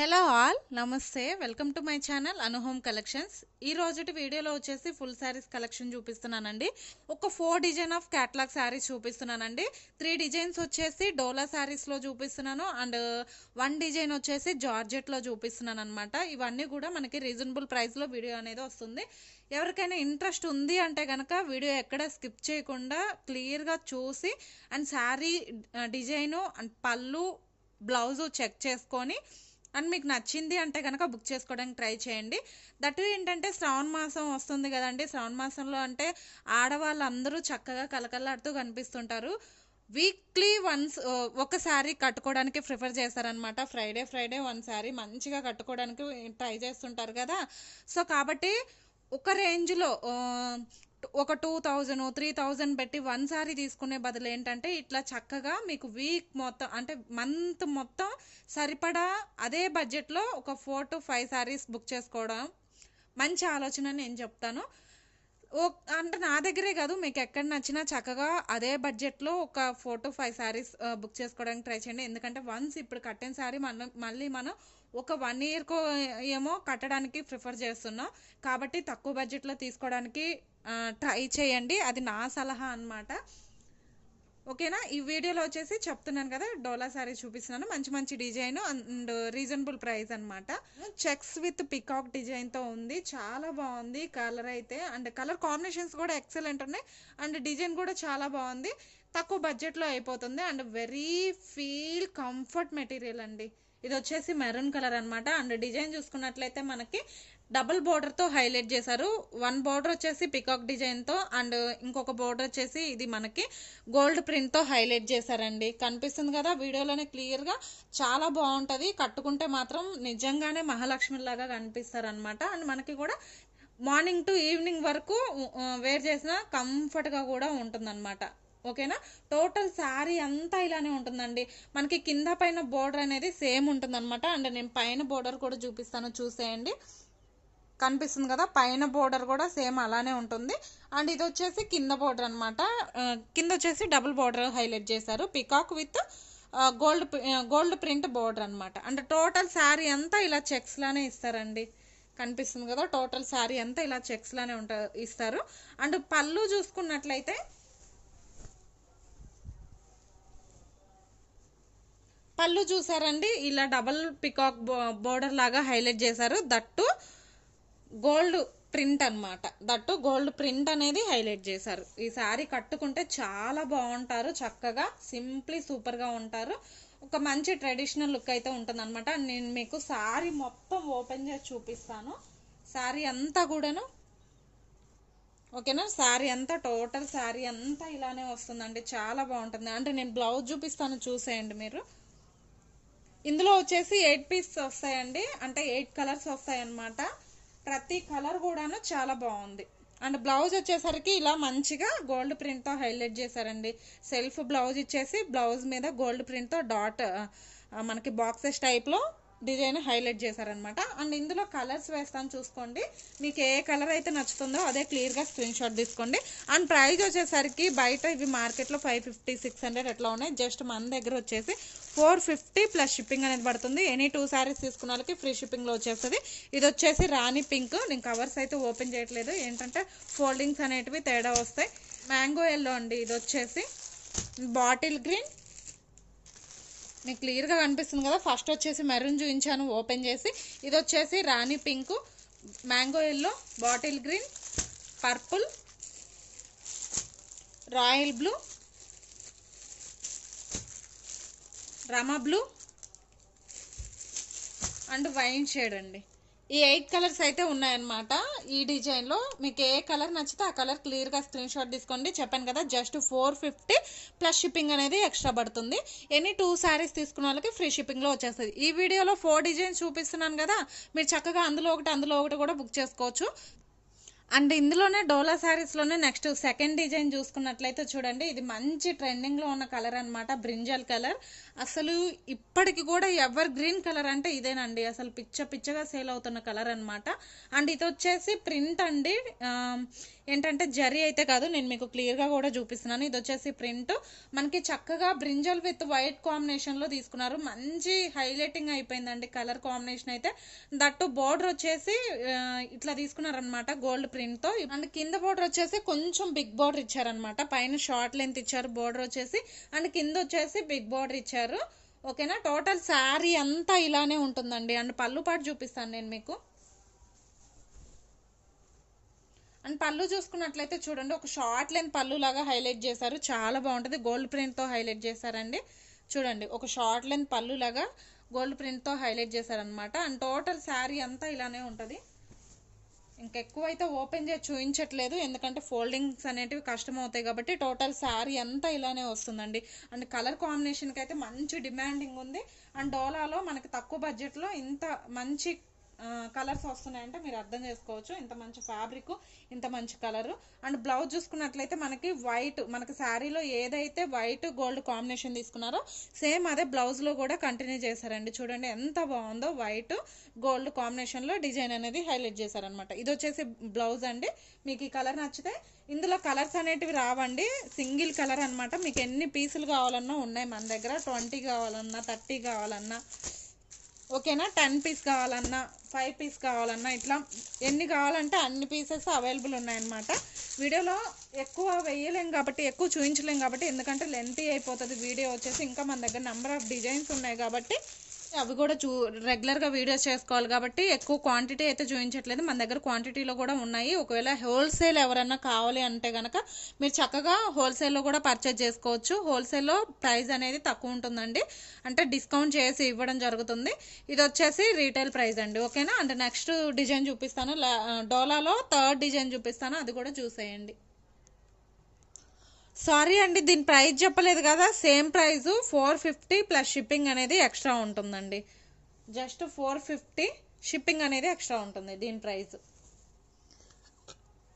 Hello all నమస్తే welcome to my channel Anu home collections. ఈ రోజుటి వీడియోలో వచ్చేసి ఫుల్ శారీస్ కలెక్షన్ చూపిస్తున్నానండి. ఒక 4 డిజైన్ ఆఫ్ క్యాట్లాగ్ శారీస్ చూపిస్తున్నానండి. 3 డిజైన్స్ వచ్చేసి డోలా శారీస్లో చూపిస్తున్నాను అండ్ 1 డిజైన్ వచ్చేసి జార్జెట్లో చూపిస్తున్నాను అనమాట. ఇవన్నీ కూడా మనకి రీజనబుల్ ప్రైస్లో వీడియో అనేది వస్తుంది. ఎవరికైనా ఇంట్రెస్ట్ ఉంది అంటే కనుక వీడియో ఎక్కడ స్కిప్ చేయకుండా క్లియర్గా చూసి అండ్ శారీ డిజైను అండ్ పళ్ళు బ్లౌజు చెక్ చేసుకొని అండ్ మీకు నచ్చింది అంటే కనుక బుక్ చేసుకోవడానికి ట్రై చేయండి. దట్టు ఏంటంటే శ్రావణ మాసం వస్తుంది కదండి. శ్రావణ మాసంలో అంటే ఆడవాళ్ళందరూ చక్కగా కలకల్లాడుతూ కనిపిస్తుంటారు. వీక్లీ వన్స్ ఒక శారీ కట్టుకోవడానికి ప్రిఫర్ చేస్తారనమాట. ఫ్రైడే వన్ శారీ మంచిగా కట్టుకోవడానికి ట్రై చేస్తుంటారు కదా. సో కాబట్టి ఒక రేంజ్లో ఒక 2000 3000 పెట్టి వన్ సారీ తీసుకునే బదులు ఏంటంటే ఇట్లా చక్కగా మీకు వీక్ మొత్తం అంటే మంత్ మొత్తం సరిపడా అదే బడ్జెట్లో ఒక 4 to 5 సారీస్ బుక్ చేసుకోవడం మంచి ఆలోచన నేను చెప్తాను. అంటే నా దగ్గరే కాదు, మీకు ఎక్కడ నచ్చినా చక్కగా అదే బడ్జెట్లో ఒక 4 to 5 సారీస్ బుక్ చేసుకోవడానికి ట్రై చేయండి. ఎందుకంటే వన్స్ ఇప్పుడు కట్టిన సారీ మళ్ళీ మనం ఒక 1 ఇయర్కో ఏమో కట్టడానికి ప్రిఫర్ చేస్తున్నాం. కాబట్టి తక్కువ బడ్జెట్లో తీసుకోవడానికి ట్రై చేయండి. అది నా సలహా అనమాట. ఓకేనా. ఈ వీడియోలో వచ్చేసి చెప్తున్నాను కదా, డోలా శారీ చూపిస్తున్నాను. మంచి మంచి డిజైన్ అండ్ రీజనబుల్ ప్రైస్ అనమాట. చెక్స్ విత్ పికాక్ డిజైన్తో ఉంది. చాలా బాగుంది కలర్ అయితే, అండ్ కలర్ కాంబినేషన్స్ కూడా ఎక్సలెంట్ ఉన్నాయి అండ్ డిజైన్ కూడా చాలా బాగుంది. తక్కువ బడ్జెట్లో అయిపోతుంది and very feel comfort material అండి. ఇది వచ్చేసి మెరూన్ కలర్ అనమాట. అండ్ డిజైన్ చూసుకున్నట్లయితే మనకి డబుల్ బోర్డర్తో హైలైట్ చేశారు. వన్ బోర్డర్ వచ్చేసి పికాక్ డిజైన్తో అండ్ ఇంకొక బోర్డర్ వచ్చేసి ఇది మనకి గోల్డ్ ప్రింట్తో హైలైట్ చేశారండి. కనిపిస్తుంది కదా వీడియోలోనే క్లియర్గా. చాలా బాగుంటుంది. కట్టుకుంటే మాత్రం నిజంగానే మహాలక్ష్మిలాగా కనిపిస్తారు అనమాట. అండ్ మనకి కూడా మార్నింగ్ టు ఈవినింగ్ వరకు వేర్ చేసిన కంఫర్ట్గా కూడా ఉంటుందన్నమాట. ఓకేనా. టోటల్ శారీ అంతా ఇలానే ఉంటుందండి. మనకి కింద పైన బోర్డర్ అనేది సేమ్ ఉంటుందన్నమాట. అండ్ నేను పైన బోర్డర్ కూడా చూపిస్తాను, చూసేయండి. కనిపిస్తుంది కదా, పైన బోర్డర్ కూడా సేమ్ అలానే ఉంటుంది. అండ్ ఇది వచ్చేసి కింద బోర్డర్ అనమాట. కింద వచ్చేసి డబుల్ బోర్డర్ హైలైట్ చేశారు, peacock with gold print border అనమాట. అండ్ టోటల్ శారీ అంతా ఇలా చెక్స్ లానే ఇస్తారండి. కనిపిస్తుంది కదా, టోటల్ శారీ అంతా ఇలా చెక్స్ లానే ఇస్తారు. అండ్ పళ్ళు చూసుకున్నట్లయితే పళ్ళు చూసారండి, ఇలా డబల్ పికాక్ బోర్డర్ లాగా హైలైట్ చేశారు. దట్టు గోల్డ్ ప్రింట్ అనమాట. దట్టు గోల్డ్ ప్రింట్ అనేది హైలైట్ చేశారు. ఈ శారీ కట్టుకుంటే చాలా బాగుంటారు. చక్కగా సింప్లీ సూపర్గా ఉంటారు. ఒక మంచి ట్రెడిషనల్ లుక్ అయితే ఉంటుంది అనమాట. నేను మీకు శారీ మొత్తం ఓపెన్ చేసి చూపిస్తాను. శారీ అంతా కూడాను ఓకేనా. శారీ అంతా టోటల్ శారీ అంతా ఇలానే వస్తుందండి. చాలా బాగుంటుంది. అంటే నేను బ్లౌజ్ చూపిస్తాను, చూసేయండి మీరు. ఇందులో వచ్చేసి 8 పీసెస్ వస్తాయండి. అంటే 8 కలర్స్ వస్తాయి అన్నమాట. ప్రతి కలర్ కూడాను చాలా బాగుంది. అండ్ బ్లౌజ్ వచ్చేసరికి ఇలా మంచిగా గోల్డ్ ప్రింట్తో హైలైట్ చేశారండి. సెల్ఫ్ బ్లౌజ్ ఇచ్చేసి బ్లౌజ్ మీద గోల్డ్ ప్రింట్తో డాట్ మనకి బాక్సెస్ టైప్లో డిజైన్ హైలైట్ చేశారనమాట. అండ్ ఇందులో కలర్స్ వేస్తాను, చూసుకోండి. మీకు ఏ కలర్ అయితే నచ్చుతుందో అదే క్లియర్గా స్క్రీన్ షాట్ తీసుకోండి. అండ్ ప్రైస్ వచ్చేసరికి బయట ఇవి మార్కెట్లో 550 600 ఎట్లా ఉన్నాయి. జస్ట్ మన దగ్గర వచ్చేసి 450 ప్లస్ షిప్పింగ్ అనేది పడుతుంది. ఎనీ 2 శారీస్ తీసుకున్న వాళ్ళకి ఫ్రీ షిప్పింగ్లో వచ్చేస్తుంది. ఇది వచ్చేసి రాణి పింక్. నేను కవర్స్ అయితే ఓపెన్ చేయట్లేదు, ఏంటంటే ఫోల్డింగ్స్ అనేటివి తేడా వస్తాయి. మ్యాంగో ఎల్లో అండి. ఇది వచ్చేసి బాటిల్ గ్రీన్. మీకు క్లియర్గా కనిపిస్తుంది కదా. ఫస్ట్ వచ్చేసి మెరూన్ చూపించాను ఓపెన్ చేసి. ఇది వచ్చేసి Rani pink, mango yellow, bottle green, purple, royal blue, Rama blue and wine shade అండి. ఈ 8 కలర్స్ అయితే ఉన్నాయన్నమాట. ఈ డిజైన్లో మీకు ఏ కలర్ నచ్చితే ఆ కలర్ క్లియర్గా స్క్రీన్ షాట్ తీసుకోండి. చెప్పాను కదా, జస్ట్ 450 ప్లస్ షిప్పింగ్ అనేది ఎక్స్ట్రా పడుతుంది. ఎనీ 2 శారీస్ తీసుకున్న వాళ్ళకి ఫ్రీ షిప్పింగ్లో వచ్చేస్తుంది. ఈ వీడియోలో 4 డిజైన్స్ చూపిస్తున్నాను కదా, మీరు చక్కగా అందులో ఒకటి కూడా బుక్ చేసుకోవచ్చు. అండ్ ఇందులోనే డోలా శారీస్లోనే నెక్స్ట్ సెకండ్ డిజైన్ చూసుకున్నట్లయితే చూడండి, ఇది మంచి ట్రెండింగ్లో ఉన్న కలర్ అనమాట. Brinjal colour. అసలు ఇప్పటికి కూడా ఎవర్ గ్రీన్ కలర్ అంటే ఇదేనండి. అసలు పిచ్చగా సేల్ అవుతున్న కలర్ అనమాట. అండ్ ఇది వచ్చేసి ప్రింట్ అండి. ఏంటంటే జరీ అయితే కాదు, నేను మీకు క్లియర్గా కూడా చూపిస్తున్నాను. ఇది వచ్చేసి ప్రింట్ మనకి చక్కగా బ్రింజల్ విత్ వైట్ కాంబినేషన్లో తీసుకున్నారు. మంచి హైలైటింగ్ అయిపోయిందండి కలర్ కాంబినేషన్ అయితే. దట్టు బోర్డర్ వచ్చేసి ఇట్లా తీసుకున్నారనమాట గోల్డ్ ప్రింట్తో. అండ్ కింద బోర్డర్ వచ్చేసి కొంచెం బిగ్ బోర్డర్ ఇచ్చారనమాట. పైన షార్ట్ లెంత్ ఇచ్చారు బోర్డర్ వచ్చేసి, అండ్ కింద వచ్చేసి బిగ్ బోర్డర్ ఇచ్చారు. ఓకేనా, టోటల్ శారీ అంతా ఇలానే ఉంటుందండి. అండ్ పళ్ళు పాటు చూపిస్తాను నేను మీకు. అండ్ పళ్ళు చూసుకున్నట్లయితే చూడండి, ఒక షార్ట్ లెంత్ పళ్ళు లాగా హైలైట్ చేశారు. చాలా బాగుంటుంది, గోల్డ్ ప్రింట్తో హైలైట్ చేశారండి. చూడండి, ఒక షార్ట్ లెంత్ పళ్ళు లాగా గోల్డ్ ప్రింట్తో హైలైట్ చేశారనమాట. అండ్ టోటల్ శారీ అంతా ఇలానే ఉంటుంది. ఇంకెక్కువ అయితే ఓపెన్ చేసి చూపించట్లేదు, ఎందుకంటే ఫోల్డింగ్స్ అనేటివి కష్టం అవుతాయి కాబట్టి. టోటల్ శారీ అంతా ఇలానే వస్తుందండి. అండ్ కలర్ కాంబినేషన్కి అయితే మంచి డిమాండింగ్ ఉంది. అండ్ డోలాలో మనకి తక్కువ బడ్జెట్లో ఇంత మంచి కలర్స్ వస్తున్నాయంటే మీరు అర్థం చేసుకోవచ్చు. ఇంత మంచి ఫ్యాబ్రిక్, ఇంత మంచి కలరు. అండ్ బ్లౌజ్ చూసుకున్నట్లయితే మనకి వైట్, మనకి శారీలో ఏదైతే వైట్ గోల్డ్ కాంబినేషన్ తీసుకున్నారో సేమ్ అదే బ్లౌజ్లో కూడా కంటిన్యూ చేశారండి. చూడండి ఎంత బాగుందో, వైట్ గోల్డ్ కాంబినేషన్లో డిజైన్ అనేది హైలైట్ చేశారనమాట. ఇది వచ్చేసి బ్లౌజ్ అండి. మీకు ఈ కలర్ నచ్చితే, ఇందులో కలర్స్ అనేటివి రావండి, సింగిల్ కలర్ అనమాట. మీకు ఎన్ని పీసులు కావాలన్నా ఉన్నాయి మన దగ్గర. 20 కావాలన్నా, 30 కావాలన్నా, ఓకేనా, 10 పీస్ కావాలన్నా, 5 పీస్ కావాలన్నా, ఇట్లా ఎన్ని కావాలంటే అన్ని పీసెస్ అవైలబుల్ ఉన్నాయన్నమాట. వీడియోలో ఎక్కువ వేయలేం కాబట్టి, ఎక్కువ చూపించలేం కాబట్టి, ఎందుకంటే లెంతీ అయిపోతుంది వీడియో వచ్చేసి. ఇంకా మన దగ్గర నెంబర్ ఆఫ్ డిజైన్స్ ఉన్నాయి కాబట్టి అవి కూడా రెగ్యులర్గా వీడియోస్ చేసుకోవాలి కాబట్టి ఎక్కువ క్వాంటిటీ అయితే చూపించట్లేదు. మన దగ్గర క్వాంటిటీలో కూడా ఉన్నాయి. ఒకవేళ హోల్సేల్ ఎవరన్నా కావాలి అంటే కనుక మీరు చక్కగా హోల్సేల్లో కూడా పర్చేజ్ చేసుకోవచ్చు. హోల్సేల్లో ప్రైస్ అనేది తక్కువ ఉంటుందండి, అంటే డిస్కౌంట్ చేసి ఇవ్వడం జరుగుతుంది. ఇది వచ్చేసి రీటైల్ ప్రైస్ అండి. ఓకేనా, అంటే నెక్స్ట్ డిజైన్ చూపిస్తాను. డోలాలో థర్డ్ డిజైన్ చూపిస్తాను, అది కూడా చూసేయండి. సారీ అండి, దీని ప్రైస్ చెప్పలేదు కదా. సేమ్ ప్రైస్ 450 ప్లస్ షిప్పింగ్ అనేది ఎక్స్ట్రా ఉంటుందండి. జస్ట్ 450 షిప్పింగ్ అనేది ఎక్స్ట్రా ఉంటుంది దీని ప్రైస్.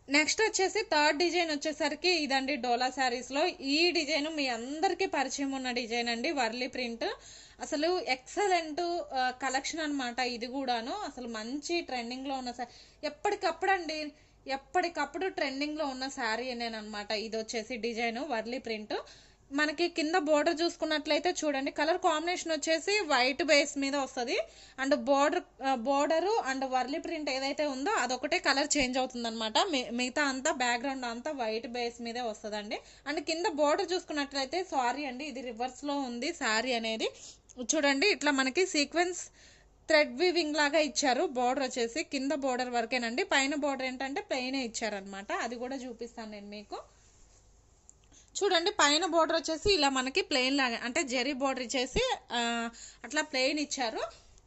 నెక్స్ట్ వచ్చేసి థర్డ్ డిజైన్ వచ్చేసరికి ఇదండి. డోలా శారీస్లో ఈ డిజైన్ మీ అందరికీ పరిచయం ఉన్న డిజైన్ అండి, వర్లీ ప్రింట్. అసలు ఎక్సలెంట్ కలెక్షన్ అనమాట. ఇది కూడాను అసలు మంచి ట్రెండింగ్లో ఉన్న ఎప్పటికప్పుడు ట్రెండింగ్లో ఉన్న శారీ నేనమాట. ఇది వచ్చేసి డిజైన్ వర్లీ ప్రింట్. మనకి కింద బోర్డర్ చూసుకున్నట్లయితే చూడండి, కలర్ కాంబినేషన్ వచ్చేసి వైట్ బేస్ మీద వస్తుంది. And border and Warli print ఏదైతే ఉందో అదొకటే కలర్ చేంజ్ అవుతుంది అనమాట. మిగతా అంతా బ్యాక్గ్రౌండ్ అంతా వైట్ బేస్ మీదే వస్తుందండి. అండ్ కింద బోర్డర్ చూసుకున్నట్లయితే, సారీ అండి, ఇది రివర్స్లో ఉంది శారీ అనేది. చూడండి, ఇట్లా మనకి సీక్వెన్స్ థ్రెడ్ వీవింగ్ లాగా ఇచ్చారు. బోర్డర్ వచ్చేసి కింద బోర్డర్ వరకేనండి, పైన బోర్డర్ ఏంటంటే ప్లెయిన్ ఇచ్చారనమాట. అది కూడా చూపిస్తాను నేను మీకు. చూడండి, పైన బోర్డర్ వచ్చేసి ఇలా మనకి ప్లెయిన్ లాగా, అంటే జెరీ బోర్డర్ ఇచ్చేసి అట్లా ప్లెయిన్ ఇచ్చారు.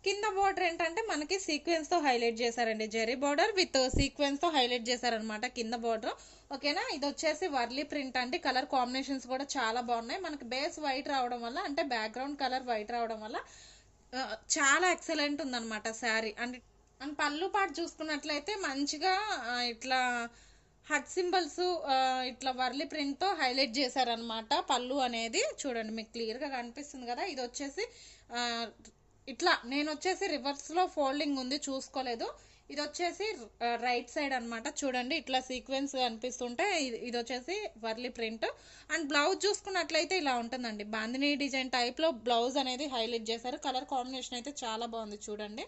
కింద బోర్డర్ ఏంటంటే మనకి సీక్వెన్స్తో హైలైట్ చేశారండి. జెరీ బోర్డర్ విత్ సీక్వెన్స్తో హైలైట్ చేశారనమాట కింద బోర్డర్. ఓకేనా, ఇది వచ్చేసి వర్లీ ప్రింట్ అండి. కలర్ కాంబినేషన్స్ కూడా చాలా బాగున్నాయి. మనకి బేస్ వైట్ రావడం వల్ల, అంటే బ్యాక్గ్రౌండ్ కలర్ వైట్ రావడం వల్ల చాలా ఎక్సలెంట్ ఉందన్నమాట శారీ. అండ్ పళ్ళు పాటు చూసుకున్నట్లయితే మంచిగా ఇట్లా హట్ సింబల్స్ ఇట్లా వర్లీ ప్రింట్తో హైలైట్ చేశారనమాట. పళ్ళు అనేది చూడండి, మీకు క్లియర్గా కనిపిస్తుంది కదా. ఇది వచ్చేసి ఇట్లా నేను వచ్చేసి రివర్స్లో ఫోల్డింగ్ ఉంది, చూసుకోలేదు. ఇది వచ్చేసి రైట్ సైడ్ అనమాట. చూడండి, ఇట్లా సీక్వెన్స్ కనిపిస్తుంటే ఇది వచ్చేసి వర్లీ ప్రింట్. అండ్ బ్లౌజ్ చూసుకున్నట్లయితే ఇలా ఉంటుందండి. బాందినీ డిజైన్ టైప్లో బ్లౌజ్ అనేది హైలైట్ చేశారు. కలర్ కాంబినేషన్ అయితే చాలా బాగుంది చూడండి.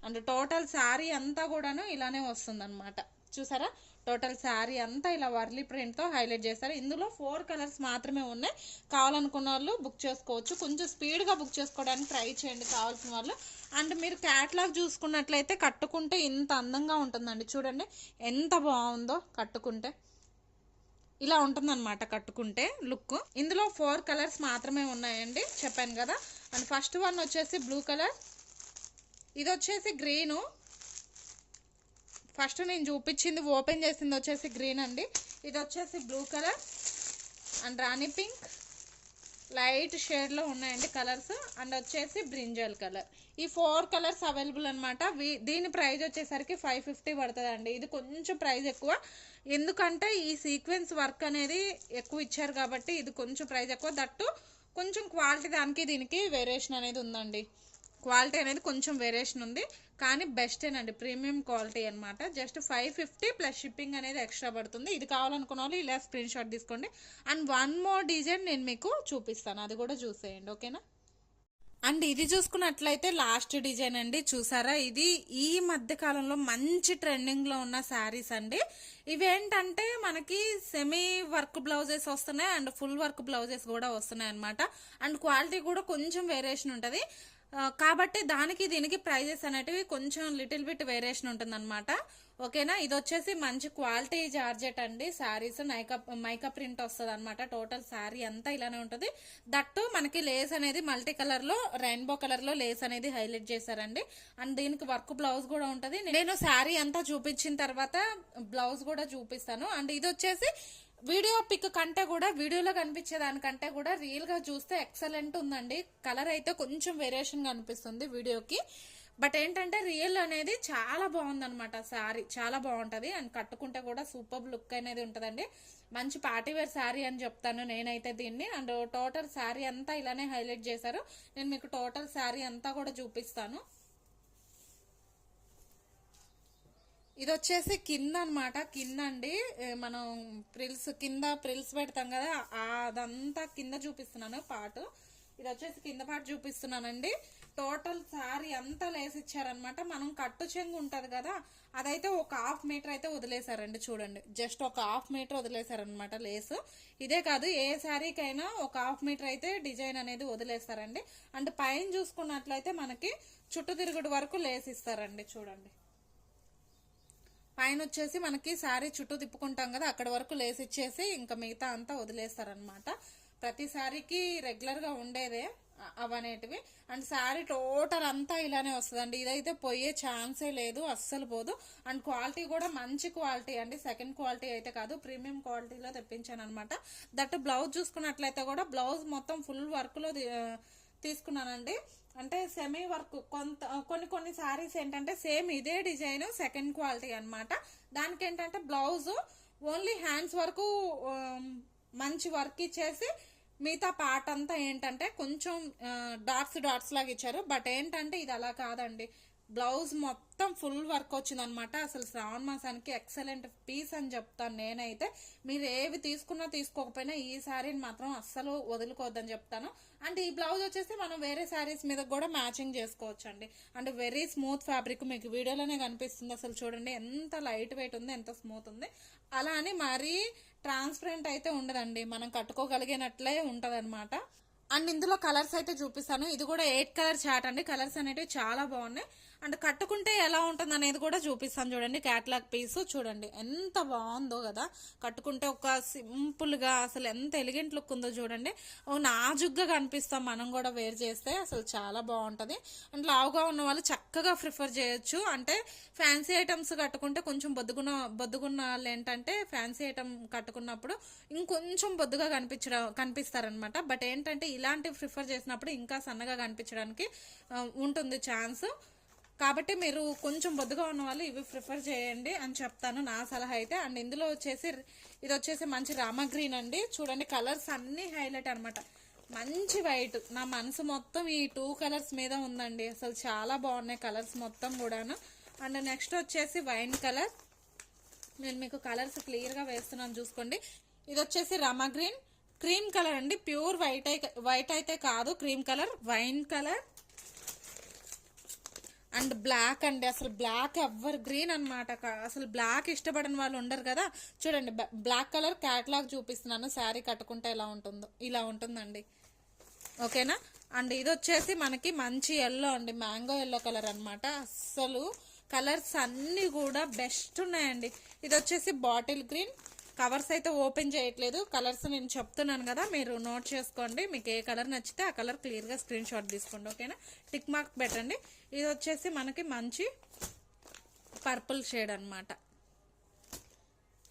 అండ్ టోటల్ శారీ అంతా కూడాను ఇలానే వస్తుంది అనమాట. చూసారా, టోటల్ శారీ అంతా ఇలా వర్లీ ప్రింట్తో హైలైట్ చేస్తారు. ఇందులో 4 కలర్స్ మాత్రమే ఉన్నాయి. కావాలనుకున్న వాళ్ళు బుక్ చేసుకోవచ్చు. కొంచెం స్పీడ్గా బుక్ చేసుకోవడానికి ట్రై చేయండి కావాల్సిన వాళ్ళు. అండ్ మీరు క్యాట్లాగ్ చూసుకున్నట్లయితే కట్టుకుంటే ఇంత అందంగా ఉంటుందండి. చూడండి ఎంత బాగుందో, కట్టుకుంటే ఇలా ఉంటుందన్నమాట. కట్టుకుంటే లుక్. ఇందులో 4 కలర్స్ మాత్రమే ఉన్నాయండి, చెప్పాను కదా. అండ్ ఫస్ట్ వన్ వచ్చేసి బ్లూ కలర్, ఇది వచ్చేసి గ్రీను. ఫస్ట్ నేను చూపించింది ఓపెన్ చేసింది వచ్చేసి గ్రీన్ అండి. ఇది వచ్చేసి blue colour and Rani pink, light షేడ్లో ఉన్నాయండి కలర్స్. అండ్ వచ్చేసి బ్రింజల్ కలర్. ఈ 4 కలర్స్ అవైలబుల్ అనమాట. దీని ప్రైస్ వచ్చేసరికి 550 పడుతుందండి. ఇది కొంచెం ప్రైస్ ఎక్కువ, ఎందుకంటే ఈ సీక్వెన్స్ వర్క్ అనేది ఎక్కువ ఇచ్చారు కాబట్టి ఇది కొంచెం ప్రైస్ ఎక్కువ. దట్టు కొంచెం క్వాలిటీ దానికి దీనికి వేరియేషన్ అనేది ఉందండి. క్వాలిటీ అనేది కొంచెం వేరియేషన్ ఉంది, కానీ బెస్టేనండి, ప్రీమియం క్వాలిటీ అనమాట. జస్ట్ 550 ప్లస్ షిప్పింగ్ అనేది ఎక్స్ట్రా పడుతుంది. ఇది కావాలనుకున్న వాళ్ళు ఇలా స్క్రీన్ షాట్ తీసుకోండి. అండ్ వన్ మోర్ డిజైన్ నేను మీకు చూపిస్తాను, అది కూడా చూసేయండి, ఓకేనా. అండ్ ఇది చూసుకున్నట్లయితే లాస్ట్ డిజైన్ అండి, చూసారా, ఇది ఈ మధ్య కాలంలో మంచి ట్రెండింగ్లో ఉన్న శారీస్ అండి. ఇవేంటంటే మనకి సెమీ వర్క్ బ్లౌజెస్ వస్తున్నాయి అండ్ ఫుల్ వర్క్ బ్లౌజెస్ కూడా వస్తున్నాయి అనమాట. అండ్ క్వాలిటీ కూడా కొంచెం వేరియేషన్ ఉంటుంది, కాబట్టి దానికి దీనికి ప్రైజెస్ అనేటివి కొంచెం లిటిల్ బిట్ వేరియేషన్ ఉంటుంది అనమాట, ఓకేనా. ఇది వచ్చేసి మంచి క్వాలిటీ జార్జెట్ అండి. శారీస్ మైకా ప్రింట్ వస్తుంది అనమాట. టోటల్ శారీ అంతా ఇలానే ఉంటుంది. దట్టు మనకి లేస్ అనేది మల్టీ కలర్ లో, రెయిన్బో కలర్ లో లేస్ అనేది హైలైట్ చేశారండి. అండ్ దీనికి వర్క్ బ్లౌజ్ కూడా ఉంటుంది. నేను శారీ అంతా చూపించిన తర్వాత బ్లౌజ్ కూడా చూపిస్తాను. అండ్ ఇది వచ్చేసి వీడియో పిక్ కంటే కూడా, వీడియోలో కనిపించే దానికంటే కూడా రియల్ గా చూస్తే ఎక్సలెంట్ ఉందండి. కలర్ అయితే కొంచెం వేరియేషన్ కనిపిస్తుంది వీడియోకి, బట్ ఏంటంటే రియల్ అనేది చాలా బాగుంది అనమాట. శారీ చాలా బాగుంటది అండ్ కట్టుకుంటే కూడా సూపర్ లుక్ అనేది ఉంటదండి. మంచి పార్టీవేర్ శారీ అని చెప్తాను నేనైతే దీన్ని. అండ్ టోటల్ శారీ అంతా ఇలానే హైలైట్ చేశారు. నేను మీకు టోటల్ శారీ అంతా కూడా చూపిస్తాను. ఇది వచ్చేసి కింద అనమాట, కింద అండి మనం కింద ప్రిల్స్ పెడతాం కదా, అదంతా కింద చూపిస్తున్నాను పార్ట్. ఇది వచ్చేసి కింద పార్ట్ చూపిస్తున్నానండి. టోటల్ శారీ అంతా లేసి ఇచ్చారనమాట. మనం కట్టు చెంగు ఉంటది కదా, అదైతే ఒక 1/2 మీటర్ అయితే వదిలేసారండి. చూడండి, జస్ట్ ఒక 1/2 మీటర్ వదిలేసారనమాట లేసు. ఇదే కాదు, ఏ శారీకైనా ఒక 1/2 మీటర్ అయితే డిజైన్ అనేది వదిలేస్తారండి. అండ్ పైన చూసుకున్నట్లయితే మనకి చుట్టూ తిరుగుడు వరకు లేసి ఇస్తారండి. చూడండి, పైన వచ్చేసి మనకి శారీ చుట్టూ తిప్పుకుంటాం కదా, అక్కడ వరకు లేసి ఇచ్చేసి ఇంకా మిగతా అంతా వదిలేస్తారనమాట. ప్రతి శారీకి రెగ్యులర్ గా ఉండేదే అవనేటివి. అండ్ శారీ టోటల్ అంతా ఇలానే వస్తుందండి. ఇదైతే పోయే ఛాన్సే లేదు, అస్సలు పోదు. అండ్ క్వాలిటీ కూడా మంచి క్వాలిటీ అండి, సెకండ్ క్వాలిటీ అయితే కాదు, ప్రీమియం క్వాలిటీలో తెప్పించాను అనమాట. దట్ బ్లౌజ్ చూసుకున్నట్లయితే కూడా బ్లౌజ్ మొత్తం ఫుల్ వర్క్ లో తీసుకున్నానండి. అంటే సెమీ వర్క్, కొన్ని శారీస్ ఏంటంటే సేమ్ ఇదే డిజైన్ సెకండ్ క్వాలిటీ అనమాట. దానికి ఏంటంటే బ్లౌజ్ ఓన్లీ హ్యాండ్స్ వరకు మంచి వర్క్ ఇచ్చేసి మిగతా పార్ట్ అంతా ఏంటంటే కొంచెం డాట్స్ లాగా ఇచ్చారు. బట్ ఏంటంటే ఇది అలా కాదండి, బ్లౌజ్ మొత్తం ఫుల్ వర్క్ వచ్చింది అనమాట. అసలు శ్రావణ మాసానికి ఎక్సలెంట్ పీస్ అని చెప్తాను నేనైతే. మీరు ఏవి తీసుకున్నా తీసుకోకపోయినా ఈ శారీని మాత్రం అస్సలు వదులుకోవద్దని చెప్తాను. అండ్ ఈ బ్లౌజ్ వచ్చేసి మనం వేరే శారీస్ మీద కూడా మ్యాచింగ్ చేసుకోవచ్చు అండి. అండ్ వెరీ స్మూత్ ఫ్యాబ్రిక్, మీకు వీడియోలోనే కనిపిస్తుంది. అసలు చూడండి ఎంత లైట్ వెయిట్ ఉంది, ఎంత స్మూత్ ఉంది. అలా అని మరీ ట్రాన్స్పరెంట్ అయితే ఉండదండి, మనం కట్టుకోగలిగినట్లే ఉంటది అనమాట. అండ్ ఇందులో కలర్స్ అయితే చూపిస్తాను. ఇది కూడా 8 కలర్ చార్ట్ అండి. కలర్స్ అనేవి చాలా బాగున్నాయి. అండ్ కట్టుకుంటే ఎలా ఉంటుంది అనేది కూడా చూపిస్తాను. చూడండి, క్యాట్లాగ్ పీస్ చూడండి ఎంత బాగుందో కదా. కట్టుకుంటే ఒక సింపుల్ గా అసలు ఎంత ఎలిగెంట్ లుక్ ఉందో చూడండి. నాజుగ్గా కనిపిస్తాం మనం కూడా వేర్ చేస్తే, అసలు చాలా బాగుంటది. అండ్ లావుగా ఉన్న వాళ్ళు చక్కగా ప్రిఫర్ చేయొచ్చు. అంటే ఫ్యాన్సీ ఐటమ్స్ కట్టుకుంటే కొంచెం బొద్దుగున్న వాళ్ళు ఏంటంటే ఫ్యాన్సీ ఐటమ్ కట్టుకున్నప్పుడు ఇంకొంచెం బొద్దుగా కనిపిస్తారనమాట. బట్ ఏంటంటే ఇలాంటివి ప్రిఫర్ చేసినప్పుడు ఇంకా సన్నగా కనిపించడానికి ఉంటుంది ఛాన్స్. కాబట్టి మీరు కొంచెం బొద్దుగా ఉన్న వాళ్ళు ఇవి ప్రిఫర్ చేయండి అని చెప్తాను, నా సలహా అయితే. అండ్ ఇందులో ఇది వచ్చేసి మంచి రామా గ్రీన్ అండి. చూడండి, కలర్స్ అన్ని హైలైట్ అనమాట. మంచి వైట్, నా మనసు మొత్తం ఈ 2 కలర్స్ మీద ఉందండి. అసలు చాలా బాగున్నాయి కలర్స్ మొత్తం కూడాను. అండ్ నెక్స్ట్ వచ్చేసి వైన్ కలర్. నేను మీకు కలర్స్ క్లియర్ గా వేస్తున్నాను చూసుకోండి. ఇది వచ్చేసి రామా గ్రీన్, క్రీమ్ కలర్ అండి. ప్యూర్ వైట్ అయితే కాదు, cream colour, wine colour and black అండి. అసలు బ్లాక్ ఎవర్ గ్రీన్ అనమాట. అసలు బ్లాక్ ఇష్టపడని వాళ్ళు ఉండరు కదా. చూడండి, బ్లాక్ కలర్ క్యాట్లాగ్ చూపిస్తున్నాను. శారీ కట్టుకుంటే ఎలా ఉంటుందో ఇలా ఉంటుందండి, ఓకేనా. అండ్ ఇది వచ్చేసి మనకి మంచి ఎల్లో అండి, మ్యాంగో ఎల్లో కలర్ అనమాట. అస్సలు కలర్స్ అన్ని కూడా బెస్ట్ ఉన్నాయండి. ఇది వచ్చేసి బాటిల్ గ్రీన్. కవర్స్ అయితే ఓపెన్ చేయట్లేదు, కలర్స్ నేను చెప్తున్నాను కదా, మీరు నోట్ చేసుకోండి. మీకు ఏ కలర్ నచ్చితే ఆ కలర్ క్లియర్గా స్క్రీన్ షాట్ తీసుకోండి, ఓకేనా. టిక్ మార్క్ పెట్టండి. ఇది వచ్చేసి మనకి మంచి పర్పుల్ షేడ్ అనమాట.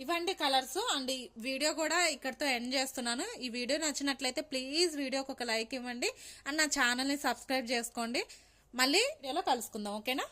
ఇవండి కలర్స్. అండ్ ఈ వీడియో కూడా ఇక్కడితో ఎండ్ చేస్తున్నాను. ఈ వీడియో నచ్చినట్లయితే ప్లీజ్ వీడియోకి ఒక లైక్ ఇవ్వండి అండ్ నా ఛానల్ని సబ్స్క్రైబ్ చేసుకోండి. మళ్ళీ వీడియోలో కలుసుకుందాం, ఓకేనా.